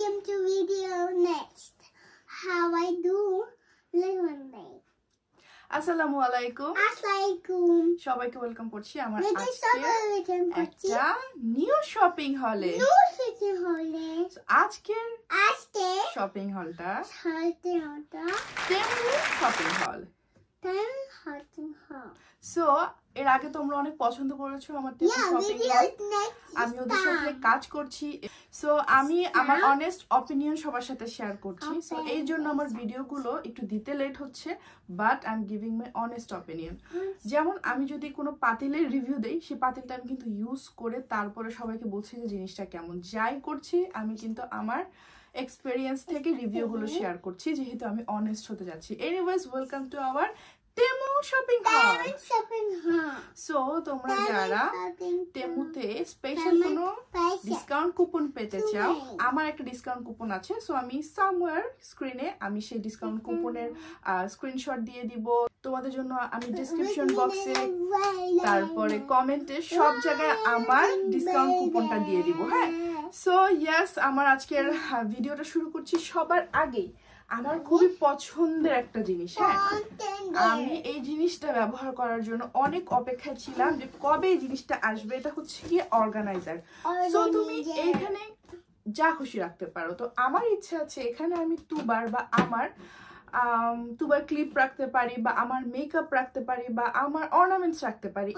welcome to video next. How I do lemon day. আসসালামু আলাইকুম। আসসালামাইকুম। সবাইকে ওয়েলকাম করছি আমার আজকে একটা নিউ শপিং হলে। আজকে shopping হলটা Temu shopping haul. So এর আগে তোমরা অনেক পছন্দ করেছো আমার তেমু শপিং হল। আমি ওদের সাথে কাজ করছি। সো আমি আমার অনেস্ট অপিনিয়ন সবার সাথে শেয়ার করছি। সো এই জন্য আমার ভিডিওগুলো একটু দিতে লেট হচ্ছে, but I am giving my honest opinion. যেমন আমি যদি কোনো পাতিলের রিভিউ দেই, সেই পাতিলটা আমি কিন্তু ইউজ করে তারপরে সবাইকে বলছি যে জিনিসটা কেমন। যাই করছি আমি কিন্তু আমার এক্সপেরিয়েন্স থেকে রিভিউগুলো শেয়ার করছি, যেহেতু আমি অনেস্ট হতে যাচ্ছি। Anyways, welcome to our Temu shopping haul. So তোমরা যারা তেমুতে স্পেশাল কোনো ডিসকাউন্ট কুপন পেতে চাও, আমার একটা ডিসকাউন্ট কুপন আছে। সো আমি সামওয়্যার স্ক্রিনে আমি সেই ডিসকাউন্ট কুপনের স্ক্রিনশট দিয়ে দিব তোমাদের জন্য। আমি ডেসক্রিপশন বক্সে, তারপরে কমেন্টে, সব জায়গায় আমার ডিসকাউন্ট কুপনটা দিয়ে দিব। হ্যাঁ, সো ইয়েস, আমার আজকের ভিডিওটা শুরু করছি। সবার আগেই আমার খুবই পছন্দের একটা জিনিস, হ্যাঁ, আমি এই জিনিসটা ব্যবহার করার জন্য অনেক অপেক্ষায় ছিলাম যে কবে এই জিনিসটা আসবে। এটা হচ্ছে কি অর্গানাইজার। সো তুমি এইখানে যা খুশি রাখতে পারো। তো আমার ইচ্ছা আছে এখানে আমি তুবার বা আমার তুবার ক্লিপ রাখতে পারি, বা আমার মেকআপ রাখতে পারি, বা আমার অর্নামেন্টস রাখতে পারি।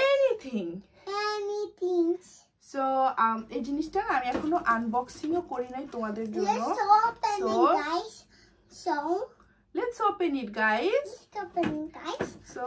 এনিথিং। সো এই জিনিসটা আমি এখনো আনবক্সিংও করি নাই তোমাদের জন্য। So let's open it, guys. So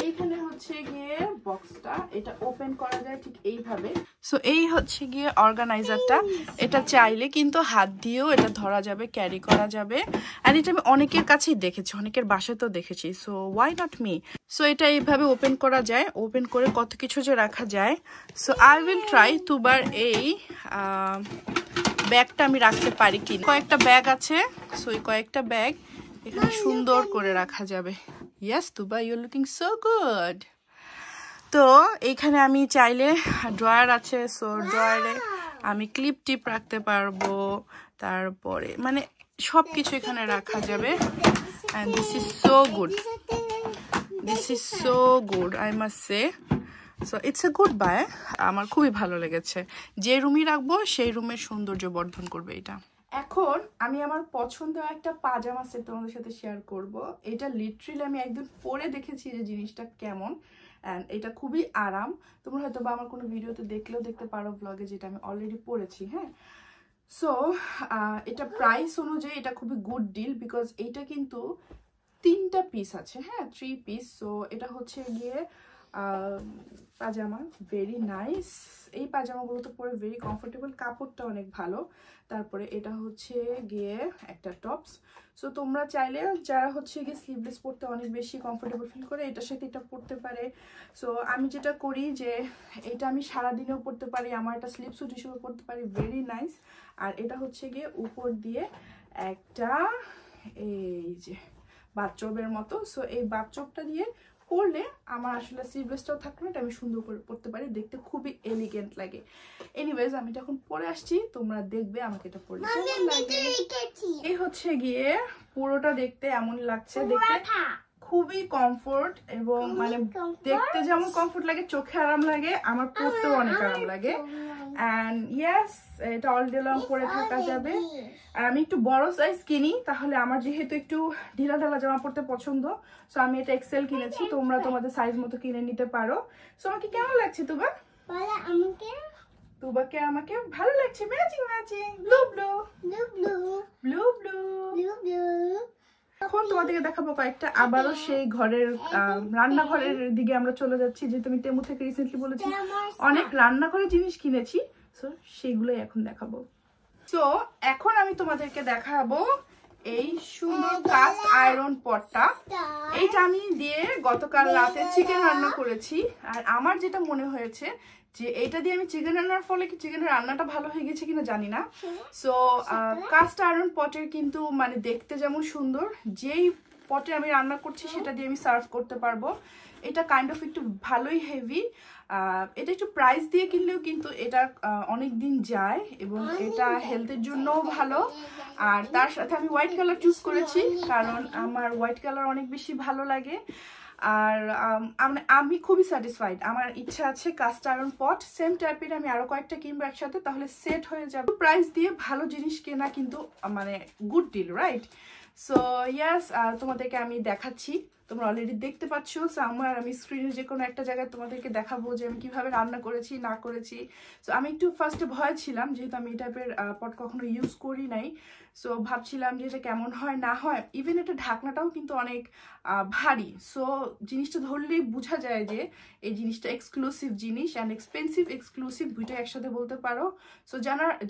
এইখানে হচ্ছে গিয়ে বক্সটা, এটা ওপেন করা যায় ঠিক এইভাবে। সো এই হচ্ছে গিয়ে অর্গানাইজারটা। এটা চাইলে কিন্তু হাত দিয়েও এটা ধরা যাবে, ক্যারি করা যাবে। এন্ড এটা আমি অনেকের কাছেই দেখেছি, অনেকের বাসাতেও দেখেছি। So why not me? So এটা এইভাবে ওপেন করা যায়। ওপেন করে কত কিছু যে রাখা যায়। সো আই উইল ট্রাই তুবার এই ব্যাগটা আমি রাখতে পারি কি। কয়েকটা ব্যাগ আছে। সো এই কয়েকটা ব্যাগ এখানে সুন্দর করে রাখা যাবে। Yes Tuba, you are looking so good. তো এইখানে আমি চাইলে ড্রয়ার আছে। সো ড্রয়ারে আমি ক্লিপ টিপ রাখতে পারবো, তারপরে মানে সব কিছু এখানে রাখা যাবে। And this is so good, this is so good, I must say. So it's a good bye. আমার খুবই ভালো লেগেছে। যে রুমই রাখবো সেই রুমের সৌন্দর্য বর্ধন করবে এটা। এখন আমি আমার পছন্দের একটা পাজামা সেট তোমাদের সাথে শেয়ার করব। এটা লিটারালি আমি একদিন পরে দেখেছি যে জিনিসটা কেমন। অ্যান্ড এটা খুবই আরাম। তোমরা হয়তো বা আমার কোনো ভিডিওতে দেখলেও দেখতে পারো, ব্লগে, যেটা আমি অলরেডি পড়েছি। হ্যাঁ, সো এটা প্রাইস অনুযায়ী এটা খুবই গুড ডিল, বিকজ এইটা কিন্তু 3টা পিস আছে। হ্যাঁ, 3 পিস। সো এটা হচ্ছে গিয়ে পাজামা, ভেরি নাইস। এই পাজামাগুলো তো পরে ভেরি কমফোর্টেবল, কাপড়টা অনেক ভালো। তারপরে এটা হচ্ছে গিয়ে একটা টপস। সো তোমরা চাইলে যারা হচ্ছে গিয়ে স্লিভলেস পরতে অনেক বেশি কমফোর্টেবল ফিল করে, এটার সাথে এটা পরতে পারে। সো আমি যেটা করি যে এটা আমি সারাদিনেও পরতে পারি, আমার একটা স্লিপ স্যুট হিসেবে পরতে পারি, ভেরি নাইস। আর এটা হচ্ছে গিয়ে উপর দিয়ে একটা এই যে বাথরবের মতো। সো এই বাথরবটা দিয়ে পরলে আমার আসলে স্লিভলেসটাও থাকলো, এটা আমি সুন্দর করে পরতে পারি, দেখতে খুবই এলিগেন্ট লাগে। এনিওয়েজ, আমি এটা এখন পরে আসছি, তোমরা দেখবে আমাকে এটা পরলে কেমন লাগে। এই হচ্ছে গিয়ে পুরোটা দেখতে এমন লাগছে, দেখতে খুবই কমফোর্ট, এবং মানে দেখতে যেমন কমফোর্ট লাগে, চোখে আরাম লাগে, আমার পরতেও অনেক আরাম লাগে। অ্যান্ড ইয়েস, এটা অল ডে লং পরে থাকা যাবে। আর আমি একটু বড় সাইজ কিনি, তাহলে আমার যেহেতু একটু ঢিলা ঢালা জামা পরতে পছন্দ, সো আমি এটা এক্সেল কিনেছি। তোমরা তোমাদের সাইজ মতো কিনে নিতে পারো। সো আমাকে কেমন লাগছে তুবা? তুবাকে আমাকে ভালো লাগছে, matching matching, blue blue blue blue blue blue. এখন তোমাদেরকে দেখাবো কয়েকটা, আবারও সেই ঘরের রান্নাঘরের দিকে আমরা চলে যাচ্ছি, যেহেতু আমি তেমু থেকে রিসেন্টলি বলেছি অনেক রান্নাঘরের জিনিস কিনেছি। সো সেগুলোই এখন দেখাবো। সো এখন আমি তোমাদেরকে দেখাবো এই সুন্দর কাস্ট আয়রন পটটা। এইটা আমি দিয়ে গতকাল রাতে চিকেন রান্না করেছি। আর আমার যেটা মনে হয়েছে যে এইটা দিয়ে আমি চিকেন রান্নার ফলে কি চিকেনের রান্নাটা ভালো হয়ে গেছে কিনা জানি না। সো কাস্ট আয়রন পটের কিন্তু মানে দেখতে যেমন সুন্দর, যেই পটে আমি রান্না করছি সেটা দিয়ে আমি সার্ভ করতে পারবো। এটা কাইন্ড অফ একটু ভালোই হেভি। এটা একটু প্রাইস দিয়ে কিনলেও কিন্তু এটা অনেক দিন যায় এবং এটা হেলথের জন্যও ভালো। আর তার সাথে আমি হোয়াইট কালার চুজ করেছি কারণ আমার হোয়াইট কালার অনেক বেশি ভালো লাগে। আর আমি খুবই স্যাটিসফাইড। আমার ইচ্ছা আছে কাস্ট আয়রন পট সেম টাইপের আমি আরো কয়েকটা কিনবো একসাথে, তাহলে সেট হয়ে যাবে। প্রাইস দিয়ে ভালো জিনিস কেনা কিন্তু মানে good deal, right? So yes, তোমাদেরকে আমি দেখাচ্ছি, তোমরা অলরেডি দেখতে পাচ্ছ। সো আমি স্ক্রিনে যে কোনো একটা জায়গায় তোমাদেরকে দেখাবো যে আমি কিভাবে রান্না করেছি না করেছি। সো আমি একটু ফার্স্টে ভয় ছিলাম, যেহেতু আমি এই টাইপের পট কখনো ইউজ করি নাই। সো ভাবছিলাম যে এটা কেমন হয় না হয়। ইভেন এটা ঢাকনাটাও কিন্তু অনেক ভারী। সো জিনিসটা ধরলেই বোঝা যায় যে এই জিনিসটা এক্সক্লুসিভ জিনিস, অ্যান্ড এক্সপেন্সিভ এক্সক্লুসিভ দুইটা একসাথে বলতে পারো। সো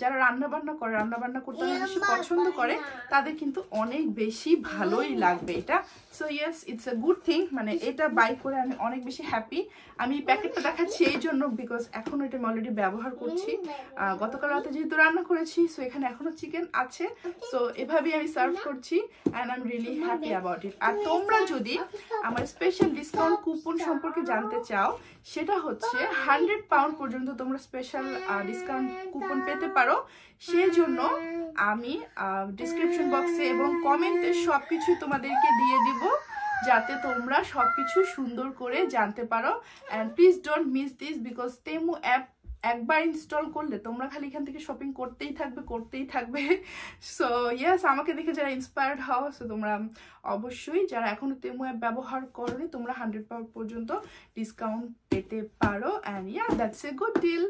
যারা রান্নাবান্না করতে অনেক বেশি পছন্দ করে তাদের কিন্তু অনেক বেশি ভালোই লাগবে এটা। So yes, it's a good thing. মানে এটা বাই করে আমি অনেক বেশি হ্যাপি। আমি প্যাকেটটা দেখাচ্ছি এই জন্য বিকজ এখন এটা আমি অলরেডি ব্যবহার করছি। গতকাল রাতে যেহেতু রান্না করেছি, সো এখানে এখনো চিকেন আছে। সো এভাবেই আমি সার্ভ করছি and I am really happy about it. আর তোমরা যদি আমার স্পেশাল ডিসকাউন্ট কুপন সম্পর্কে জানতে চাও, সেটা হচ্ছে 100 পাউন্ড পর্যন্ত তোমরা স্পেশাল ডিসকাউন্ট কুপন পেতে পারো। সেই জন্য আমি ডিসক্রিপশন বক্সে এবং কমেন্টে সবকিছু তোমাদেরকে দিয়ে দিব, যাতে তোমরা সবকিছু সুন্দর করে জানতে পারো। And please don't miss this because Temu app একবার ইনস্টল করলে তোমরা খালি এখান থেকে শপিং করতেই থাকবে। সো ইয়েস, আমাকে দেখে যারা ইন্সপায়ার্ড হও, সো তোমরা অবশ্যই যারা এখনো তেমু অ্যাপ ব্যবহার করোনি, তোমরা 100 পাউন্ড পর্যন্ত ডিসকাউন্ট পেতে পারো। And yeah, that's a good deal.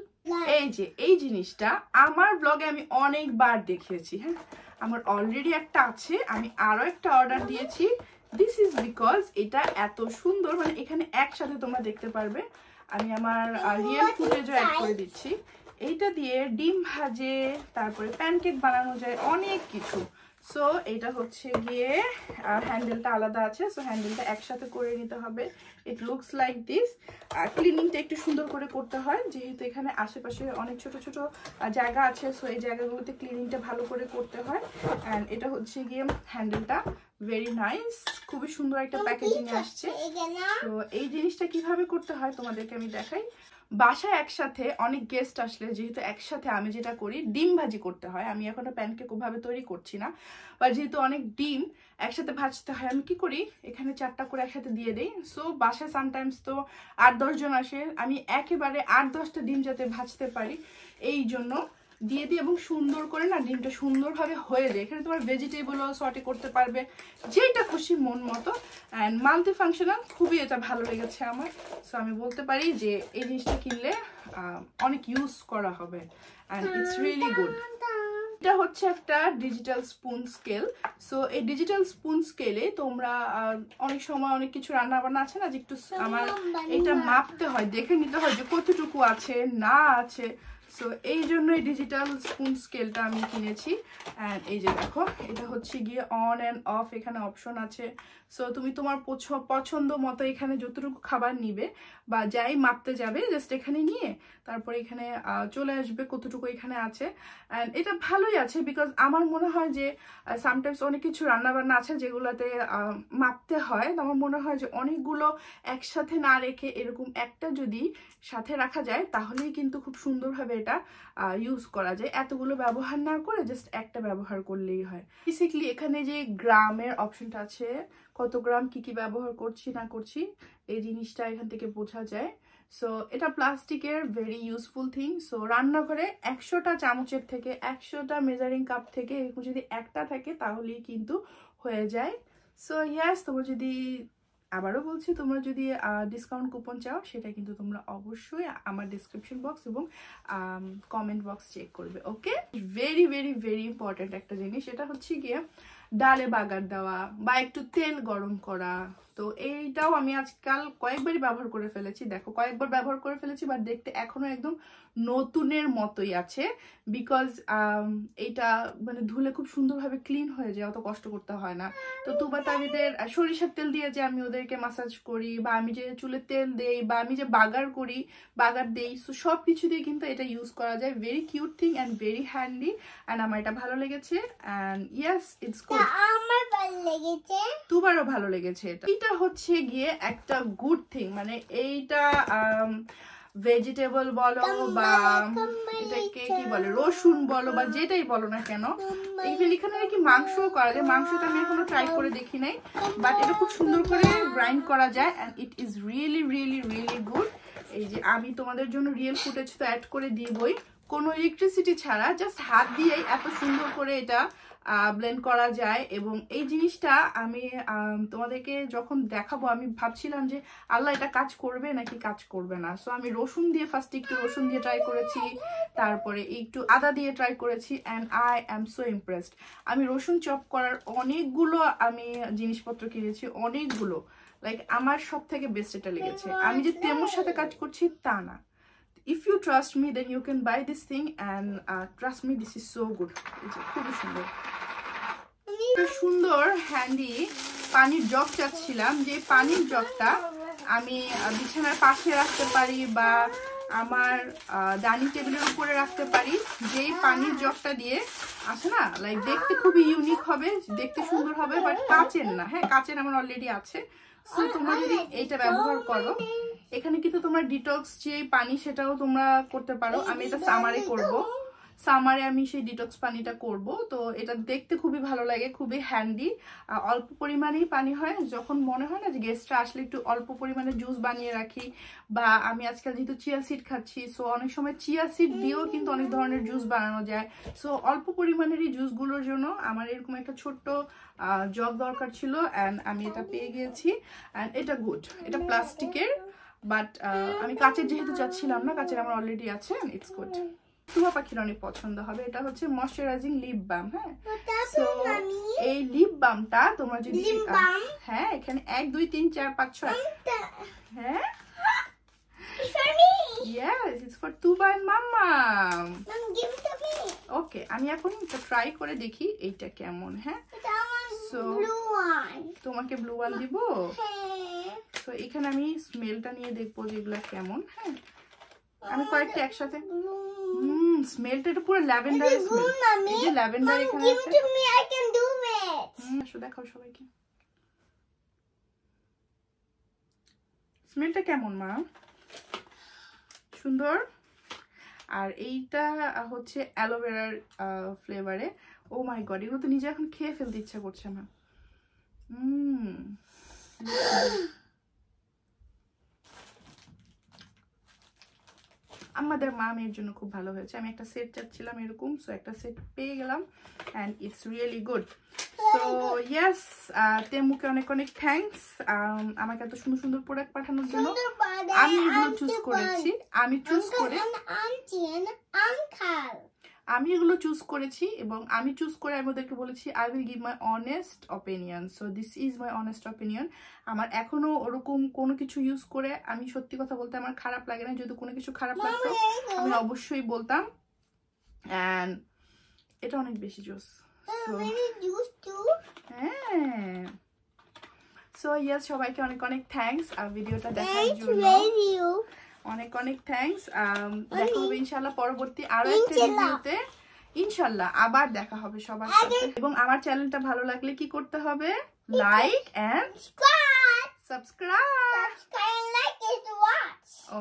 এই যে এই জিনিসটা আমার ব্লগে আমি অনেকবার দেখিয়েছি। হ্যাঁ, আমার অলরেডি একটা আছে, আমি আরো একটা অর্ডার দিয়েছি। দিস ইজ বিকজ এটা এত সুন্দর, মানে এখানে একসাথে তোমরা দেখতে পারবে। আমি আমার রিয়েল ফুটেজও অ্যাড করে দিচ্ছি। এইটা দিয়ে ডিম ভাজে, তারপরে প্যানকেক বানানো যায়, অনেক কিছু। সো এটা হচ্ছে গিয়ে হ্যান্ডেলটা আলাদা আছে, সো হ্যান্ডেলটা একসাথে করে নিতে হবে। It looks like this. ক্লিনিংটা একটু সুন্দর করে করতে হয়, যেহেতু এখানে আশেপাশে অনেক ছোট ছোট জায়গা আছে। সো এই জায়গাগুলোতে ক্লিনিংটা ভালো করে করতে হয়। অ্যান্ড এটা হচ্ছে গিয়ে হ্যান্ডেলটা ভেরি নাইস, খুবই সুন্দর একটা প্যাকেজিং আসছে। তো এই জিনিসটা কিভাবে করতে হয় তোমাদেরকে আমি দেখাই। বাসায় একসাথে অনেক গেস্ট আসলে যেহেতু একসাথে আমি যেটা করি, ডিম ভাজি করতে হয়। আমি এখনো প্যানকেক ওভাবে তৈরি করছি না, বা যেহেতু অনেক ডিম একসাথে ভাজতে হয়, আমি কি করি এখানে 4টা করে একসাথে দিয়ে দিই। সো বাসায় সামটাইমস তো 8-10 জন আসে, আমি একেবারে 8-10টা ডিম যাতে ভাজতে পারি এই জন্য দিয়ে দিই, এবং সুন্দর করে না ডিমটা সুন্দরভাবে হয়ে যায়। এখানে তোমার ভেজিটেবলও সর্টে করতে পারবে, যেটা খুশি মন মতো। অ্যান্ড মাল্টি ফাংশনাল, খুবই এটা ভালো লেগেছে আমার। সো আমি বলতে পারি যে এই জিনিসটা কিনলে অনেক ইউজ করা হবে, অ্যান্ড ইটস রিয়েলি গুড। এটা হচ্ছে একটা ডিজিটাল স্পুন স্কেল। সো এই ডিজিটাল স্পুন স্কেলে তোমরা অনেক সময় অনেক কিছু রান্না বান্না আছে না, যে একটু আমার এটা মাপতে হয়, দেখে নিতে হয় যে কতটুকু আছে না আছে। সো এই জন্য এই ডিজিটাল স্পুন স্কেলটা আমি কিনেছি। অ্যান্ড এই যে দেখো, এটা হচ্ছে গিয়ে অন অ্যান্ড অফ, এখানে অপশন আছে। সো তুমি তোমার পছন্দ মতো এখানে যতটুকু খাবার নিবে বা যাই মাপতে যাবে, জাস্ট এখানে নিয়ে তারপরে এখানে চলে আসবে কতটুকু এখানে আছে। অ্যান্ড এটা ভালোই আছে বিকজ আমার মনে হয় যে সামটাইমস অনেক কিছু রান্নাবান্না আছে যেগুলোতে মাপতে হয়। আমার মনে হয় যে অনেকগুলো একসাথে না রেখে এরকম একটা যদি সাথে রাখা যায়, তাহলেই কিন্তু খুব সুন্দরভাবে এটা ইউজ করা যায়। এতগুলো ব্যবহার না করে জাস্ট একটা ব্যবহার করলেই হয়। বেসিক্যালি এখানে যে গ্রামের অপশনটা আছে, কত গ্রাম কি ব্যবহার করছি না করছি, এই জিনিসটা এখান থেকে বোঝা যায়। সো এটা প্লাস্টিকের ভেরি ইউজফুল থিং। সো রান্নাঘরে 100টা চামচের থেকে 100টা মেজারিং কাপ থেকে এরকম যদি একটা থাকে তাহলেই কিন্তু হয়ে যায়। সো ইয়াস, তোমরা যদি, আবারও বলছি, তোমরা যদি ডিসকাউন্ট কুপন চাও, সেটা কিন্তু তোমরা অবশ্যই আমার ডিসক্রিপশন বক্স এবং কমেন্ট বক্স চেক করবে। ওকে, ভেরি ভেরি ভেরি ইম্পর্টেন্ট একটা জিনিস, এটা হচ্ছে গিয়ে ডালে বাগার দেওয়া বা একটু তেল গরম করা, তো এইটাও আমি আজকাল কয়েকবারই ব্যবহার করে ফেলেছি, দেখো কয়েকবার ব্যবহার করে ফেলেছি, বাট দেখতে এখনো একদম নতুনের মতোই আছে। বিকজ এইটা মানে ধুলে খুব সুন্দরভাবে ক্লিন হয়ে যায়, অত কষ্ট করতে হয় না। তো তুবা তাবিদের সরিষার তেল দিয়ে যে আমি ওদেরকে মাসাজ করি, বা আমি যে চুলে তেল দেই, বা আমি যে বাগার করি, বাগার দেই, সো সব কিছু দিয়ে কিন্তু এটা ইউজ করা যায়। Very cute thing and very handy, and আমার এটা ভালো লেগেছে। And yes, it's good. আমার ভালো লেগেছে, তুবারও ভালো লেগেছে। এটা হচ্ছে গিয়ে একটা গুড থিং, মানে এইটা ভেজিটেবল বলো বা এটাকে কি বলে রসুন বলো বা যেটাই বলো না কেন, এখানে নাকি মাংসও করা যায়। মাংসটা আমি এখনো ট্রাই করে দেখি নাই, বাট এটা খুব সুন্দর করে গ্রাইন্ড করা যায় and it is really really really good. এই যে আমি তোমাদের জন্য রিয়েল ফুটেজ তো অ্যাড করে দিবই, কোনো ইলেকট্রিসিটি ছাড়া জাস্ট হাত দিয়েই এত সুন্দর করে এটা ব্লেন্ড করা যায়। এবং এই জিনিসটা আমি তোমাদেরকে যখন দেখাবো আমি ভাবছিলাম যে আল্লাহ এটা কাজ করবে নাকি কাজ করবে না। সো আমি রসুন দিয়ে ফার্স্টে একটু রসুন দিয়ে ট্রাই করেছি, তারপরে একটু আদা দিয়ে ট্রাই করেছি, and I am so impressed. আমি রসুন চপ করার অনেকগুলো আমি জিনিসপত্র কিনেছি, অনেকগুলো, লাইক আমার সব থেকে বেস্ট এটা লেগেছে। আমি যে তেমোর সাথে কাজ করছি তা না। If you trust me, then you can buy this thing and trust me, this is so good. খুবই সুন্দর, সুন্দর হ্যান্ডি পানির জগ চাচ্ছিলাম, যে পানির জগটা আমি বিছানার পাশে রাখতে পারি বা আমার ডাইনিং টেবিলের উপরে রাখতে পারি। যেই পানির জগটা দিয়ে আছে না, লাইক দেখতে খুবই ইউনিক হবে, দেখতে সুন্দর হবে, বাট কাচের না। হ্যাঁ, কাচের আমার অলরেডি আছে। সো তোমরা যদি এইটা ব্যবহার করো, এখানে কিন্তু তোমরা ডিটক্স যে পানি সেটাও তোমরা করতে পারো। আমি এটা সামারে করব, সামারে আমি সেই ডিটক্স পানিটা করব। তো এটা দেখতে খুবই ভালো লাগে, খুবই হ্যান্ডি। অল্প পরিমাণেই পানি হয়, যখন মনে হয় না যে গেস্টরা আসলে একটু অল্প পরিমাণে জুস বানিয়ে রাখি, বা আমি আজকাল যেহেতু চিয়া সিড খাচ্ছি, সো অনেক সময় চিয়া সিড দিয়েও কিন্তু অনেক ধরনের জুস বানানো যায়। সো অল্প পরিমাণেরই জুসগুলোর জন্য আমার এরকম একটা ছোট্ট জগ দরকার ছিল, অ্যান্ড আমি এটা পেয়ে গিয়েছি। অ্যান্ড এটা গুড, এটা প্লাস্টিকের, বাট আমি কাচের যেহেতু চাচ্ছিলাম না, কাচের আমার অলরেডি আছে, ইটস গুড। তুবা পাখির অনেক পছন্দ হবে। এটা হচ্ছে ময়শ্চারাইজিং লিপ বাম। হ্যাঁ, সো এই লিপ বামটা তোমরা যদি হ্যাঁ এখানে 1 2 3 4 5 6 হ্যাঁ yes it's for Tuba and Mama. give it to me. ওকে, আমি এখন এটা ট্রাই করে দেখি এইটা কেমন। হ্যাঁ, সো তোমাকে ব্লু ওয়ান দিব। তো এখানে আমি স্মেলটা নিয়ে দেখবো যেগুলা কেমন। হ্যাঁ, আমি কয়েকটা একসাথে স্মেলটা এটা পুরো ল্যাভেন্ডারের স্মেল। এই যে ল্যাভেন্ডার এখানে আছে, আসো দেখাও সবাইকে স্মেলটা কেমন মা। সুন্দর। আর এইটা হচ্ছে অ্যালোভেরার ফ্লেভারে। ও মাই গড, এগুলো তো নিজে এখন খেয়ে ফেলতে ইচ্ছা করছে না। আমাদের মা মেয়ের জন্য খুব ভালো হয়েছে। আমি একটা সেট চাচ্ছিলাম এরকম, সো একটা সেট পেয়ে গেলাম, and it's really good. So yes, তেমুকে অনেক অনেক থ্যাঙ্কস আমাকে এত সুন্দর সুন্দর প্রোডাক্ট পাঠানোর জন্য। আমি এগুলো চুজ করেছি, আমি এগুলো চুজ করেছি, এবং আমি চুজ করে আমি ওদেরকে বলেছি I will give my honest opinion. So this is my honest opinion. আমার এখনো ওরকম কোনো কিছু ইউজ করে আমি সত্যি কথা বলতে আমার খারাপ লাগে না। যদি কোনো কিছু খারাপ লাগতো আমি অবশ্যই বলতাম, অ্যান্ড এটা অনেক বেশি জুস। হ্যাঁ, সো ইয়েস, সবাইকে অনেক অনেক থ্যাঙ্কস ভিডিওটা দেখার জন্য। অনেক অনেক থ্যাঙ্কস। দেখা হবে ইনশাল্লাহ পরবর্তী আরো একটা ভিডিওতে। ইনশাল্লাহ আবার দেখা হবে সবার সাথে। এবং আমার চ্যানেলটা ভালো লাগলে কি করতে হবে? Like and subscribe.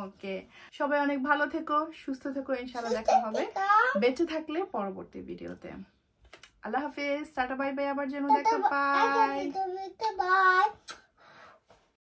ওকে, সবাই অনেক ভালো থেকো, সুস্থ থেকো। ইনশাল্লাহ দেখা হবে বেঁচে থাকলে পরবর্তী ভিডিওতে। আল্লাহ হাফেজ, টাটা বাই বাই, আবার যেন দেখা পাই।